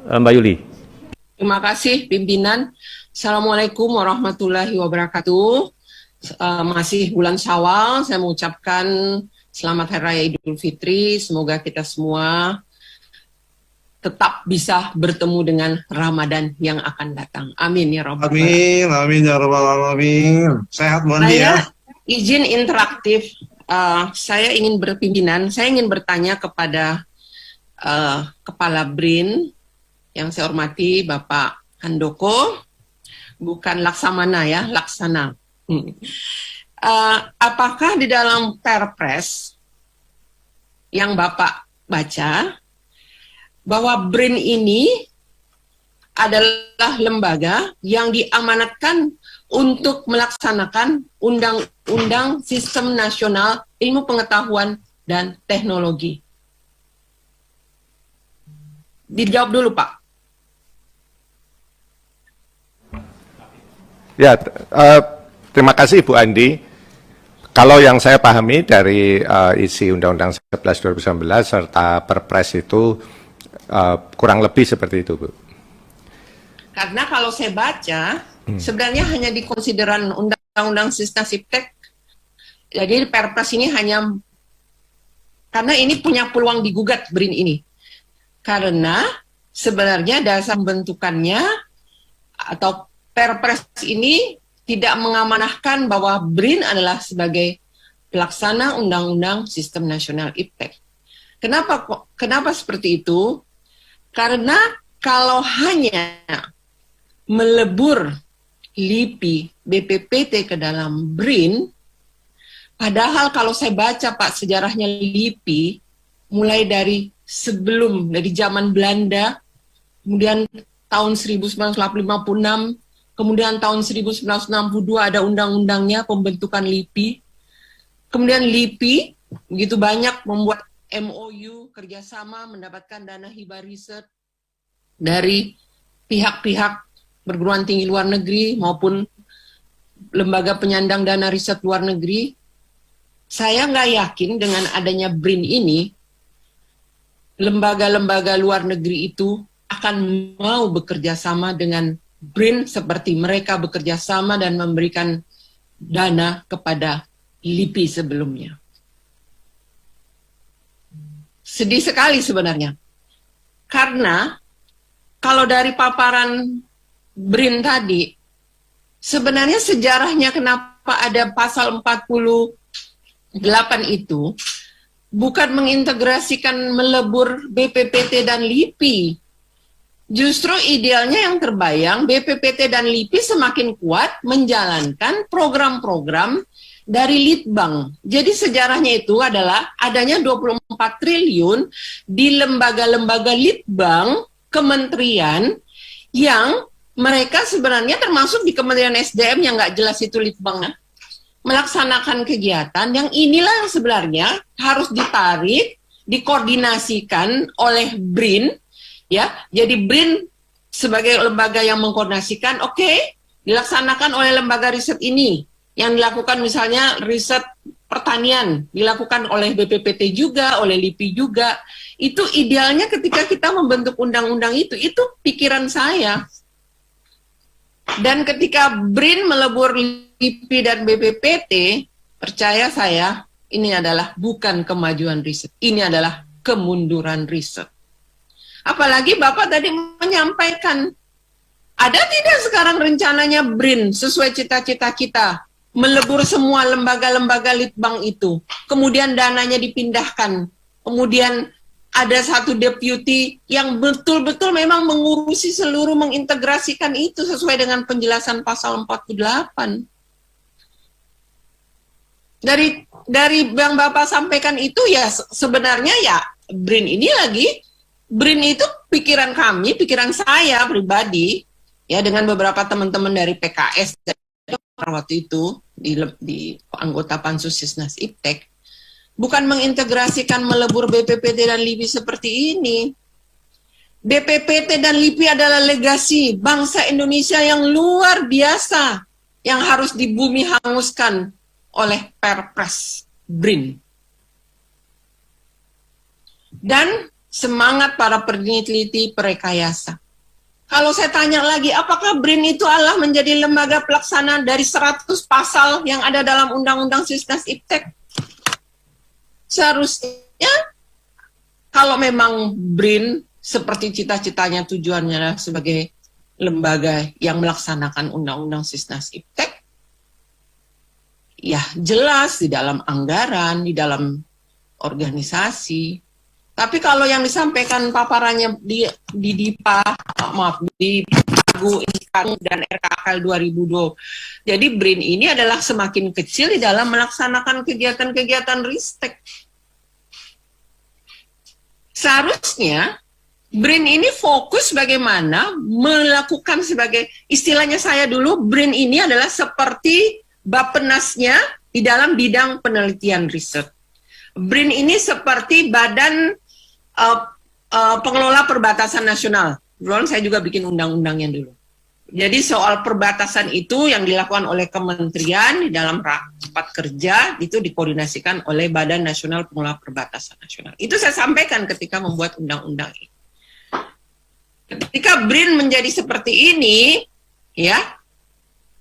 Mbak Yuli. Terima kasih pimpinan. Assalamualaikum warahmatullahi wabarakatuh. Masih bulan Syawal, saya mengucapkan selamat Hari Raya Idul Fitri. Semoga kita semua tetap bisa bertemu dengan Ramadan yang akan datang. Amin ya Rabbal Alamin. Amin ya Rabbal Alamin. Sehat Bu Andi ya. Izin interaktif. Saya ingin bertanya kepada Kepala BRIN yang saya hormati Bapak Handoko, bukan Laksamana ya, Laksana. Apakah di dalam Perpres yang Bapak baca bahwa BRIN ini adalah lembaga yang diamanatkan untuk melaksanakan Undang-Undang Sistem Nasional Ilmu Pengetahuan dan Teknologi? Dijawab dulu, Pak. Ya, terima kasih Bu Andi. Kalau yang saya pahami dari isi Undang-Undang 11 2019 serta Perpres itu kurang lebih seperti itu, Bu. Karena kalau saya baca, sebenarnya hanya di konsideran Undang-Undang Sistem Siptek. Jadi Perpres ini hanya karena ini punya peluang digugat BRIN ini. Karena sebenarnya dasar pembentukannya atau Perpres ini tidak mengamanahkan bahwa BRIN adalah sebagai pelaksana Undang-Undang Sistem Nasional Iptek. Kenapa seperti itu? Karena kalau hanya melebur LIPI BPPT ke dalam BRIN, padahal kalau saya baca Pak sejarahnya LIPI, mulai dari zaman Belanda, kemudian tahun 1956, kemudian tahun 1962 ada undang-undangnya pembentukan LIPI, kemudian LIPI begitu banyak membuat MOU kerjasama mendapatkan dana hibah riset dari pihak-pihak perguruan tinggi luar negeri maupun lembaga penyandang dana riset luar negeri. Saya nggak yakin dengan adanya BRIN ini, lembaga-lembaga luar negeri itu akan mau bekerja sama dengan BRIN seperti mereka bekerja sama dan memberikan dana kepada LIPI sebelumnya. Sedih sekali sebenarnya. Karena kalau dari paparan BRIN tadi, sebenarnya sejarahnya kenapa ada pasal 48 itu bukan mengintegrasikan melebur BPPT dan LIPI. Justru idealnya yang terbayang BPPT dan LIPI semakin kuat menjalankan program-program dari Litbang. Jadi sejarahnya itu adalah adanya 24 triliun di lembaga-lembaga Litbang, kementerian, yang mereka sebenarnya termasuk di Kementerian SDM yang nggak jelas itu Litbangnya, melaksanakan kegiatan yang inilah yang sebenarnya harus ditarik, dikoordinasikan oleh BRIN, ya. Jadi BRIN sebagai lembaga yang mengkoordinasikan, oke, dilaksanakan oleh lembaga riset ini, yang dilakukan misalnya riset pertanian, dilakukan oleh BPPT juga, oleh LIPI juga. Itu idealnya ketika kita membentuk undang-undang itu pikiran saya. Dan ketika BRIN melebur LIPI dan BPPT, percaya saya, ini adalah bukan kemajuan riset, ini adalah kemunduran riset. Apalagi Bapak tadi menyampaikan, ada tidak sekarang rencananya BRIN sesuai cita-cita kita, melebur semua lembaga-lembaga Litbang itu, kemudian dananya dipindahkan, kemudian ada satu deputi yang betul-betul memang mengurusi seluruh, mengintegrasikan itu sesuai dengan penjelasan pasal 48. Dari yang Bapak sampaikan itu ya sebenarnya ya BRIN ini lagi, BRIN itu pikiran kami, pikiran saya pribadi, ya dengan beberapa teman-teman dari PKS waktu itu di anggota Pansus Sisnas Iptek, bukan mengintegrasikan melebur BPPT dan LIPI seperti ini. BPPT dan LIPI adalah legasi bangsa Indonesia yang luar biasa yang harus dibumi hanguskan oleh Perpres BRIN. Dan semangat para peneliti perekayasa. Kalau saya tanya lagi, apakah BRIN itu adalah menjadi lembaga pelaksana dari 100 pasal yang ada dalam Undang-Undang Sisnas Iptek? Seharusnya, kalau memang BRIN seperti cita-citanya tujuannya adalah sebagai lembaga yang melaksanakan Undang-Undang Sisnas Iptek, ya jelas di dalam anggaran, di dalam organisasi. Tapi kalau yang disampaikan paparannya di DIPA, di Pagu dan RKKL 2020, jadi BRIN ini adalah semakin kecil di dalam melaksanakan kegiatan-kegiatan ristek. Seharusnya BRIN ini fokus bagaimana melakukan sebagai, istilahnya saya dulu, BRIN ini adalah seperti Bappenasnya di dalam bidang penelitian riset. BRIN ini seperti badan pengelola perbatasan nasional. Dulu saya juga bikin undang-undangnya dulu. Jadi soal perbatasan itu yang dilakukan oleh kementerian di dalam rapat kerja itu dikoordinasikan oleh Badan Nasional Pengelola Perbatasan Nasional. Itu saya sampaikan ketika membuat undang-undang ini. Ketika BRIN menjadi seperti ini, ya,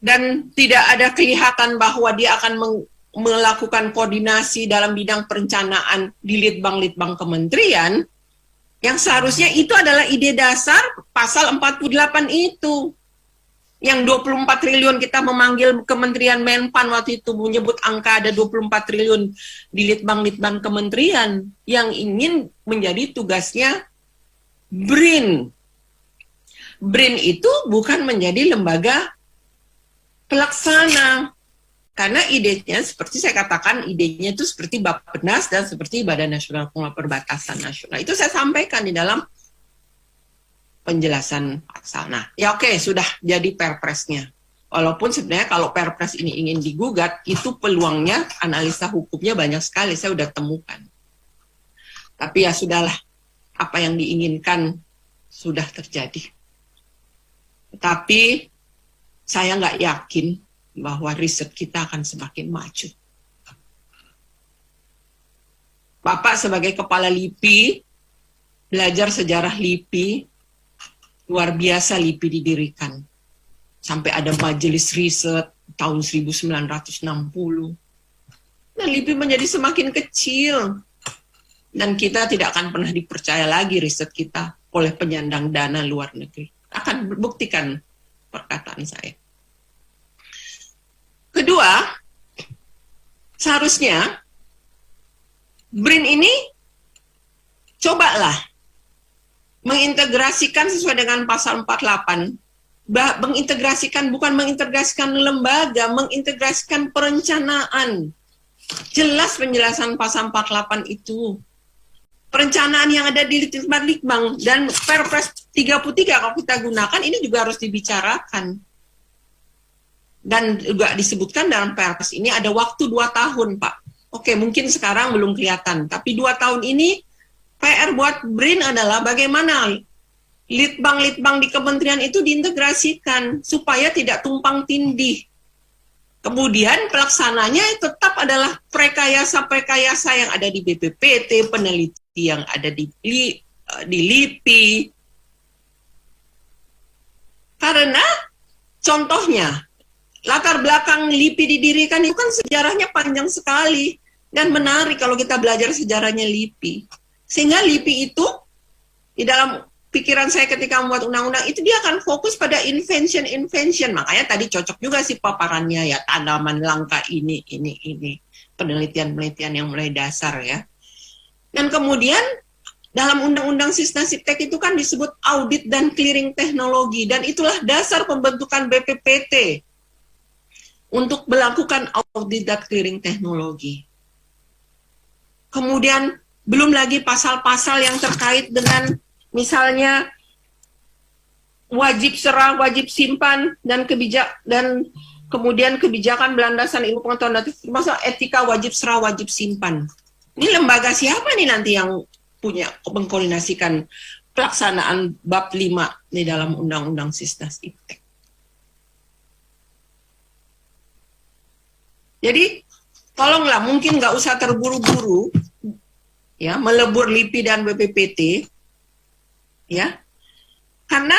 dan tidak ada kelihatan bahwa dia akan melakukan koordinasi dalam bidang perencanaan di litbang-litbang kementerian, yang seharusnya itu adalah ide dasar pasal 48 itu. Yang 24 triliun kita memanggil Kementerian Menpan waktu itu menyebut angka ada 24 triliun di litbang-litbang kementerian yang ingin menjadi tugasnya BRIN. BRIN itu bukan menjadi lembaga pelaksana. Karena idenya, seperti saya katakan, idenya itu seperti Bappenas dan seperti Badan Nasional Pengelola Perbatasan Nasional. Itu saya sampaikan di dalam penjelasan pasal. Nah, ya oke, sudah jadi perpresnya. Walaupun sebenarnya kalau perpres ini ingin digugat, itu peluangnya, analisa hukumnya banyak sekali, saya sudah temukan. Tapi ya sudahlah, apa yang diinginkan sudah terjadi. Tapi saya nggak yakin bahwa riset kita akan semakin maju. Bapak sebagai kepala LIPI, belajar sejarah LIPI, luar biasa LIPI didirikan. Sampai ada majelis riset tahun 1960. Dan LIPI menjadi semakin kecil. Dan kita tidak akan pernah dipercaya lagi riset kita oleh penyandang dana luar negeri. Akan buktikan perkataan saya. Kedua, seharusnya BRIN ini cobalah mengintegrasikan sesuai dengan pasal 48, mengintegrasikan, bukan mengintegrasikan lembaga, mengintegrasikan perencanaan. Jelas penjelasan pasal 48 itu. Perencanaan yang ada di litbang dan Perpres 33 kalau kita gunakan ini juga harus dibicarakan. Dan juga disebutkan dalam Perpres ini ada waktu 2 tahun, Pak. Oke, mungkin sekarang belum kelihatan, tapi 2 tahun ini PR buat BRIN adalah bagaimana litbang-litbang di kementerian itu diintegrasikan supaya tidak tumpang tindih. Kemudian pelaksananya tetap adalah prekayasa-prekayasa yang ada di BPPT, peneliti yang ada di LIPI. Karena contohnya, latar belakang LIPI didirikan itu kan sejarahnya panjang sekali dan menarik kalau kita belajar sejarahnya LIPI. Sehingga LIPI itu di dalam pikiran saya ketika membuat undang-undang itu dia akan fokus pada invention. Makanya tadi cocok juga sih paparannya ya, tanaman langka ini. Penelitian-penelitian yang mulai dasar ya. Dan kemudian dalam Undang-Undang Sisnas Iptek itu kan disebut audit dan clearing teknologi dan itulah dasar pembentukan BPPT. Untuk melakukan audit dan clearing teknologi. Kemudian belum lagi pasal-pasal yang terkait dengan misalnya wajib serah, wajib simpan dan kemudian kebijakan berlandasan ilmu pengetahuan dan termasuk etika wajib serah, wajib simpan. Ini lembaga siapa nih nanti yang punya mengkoordinasikan pelaksanaan bab 5 di dalam Undang-Undang Sisnas Iptek? Jadi, tolonglah mungkin nggak usah terburu-buru, ya, melebur LIPI dan BPPT, ya, karena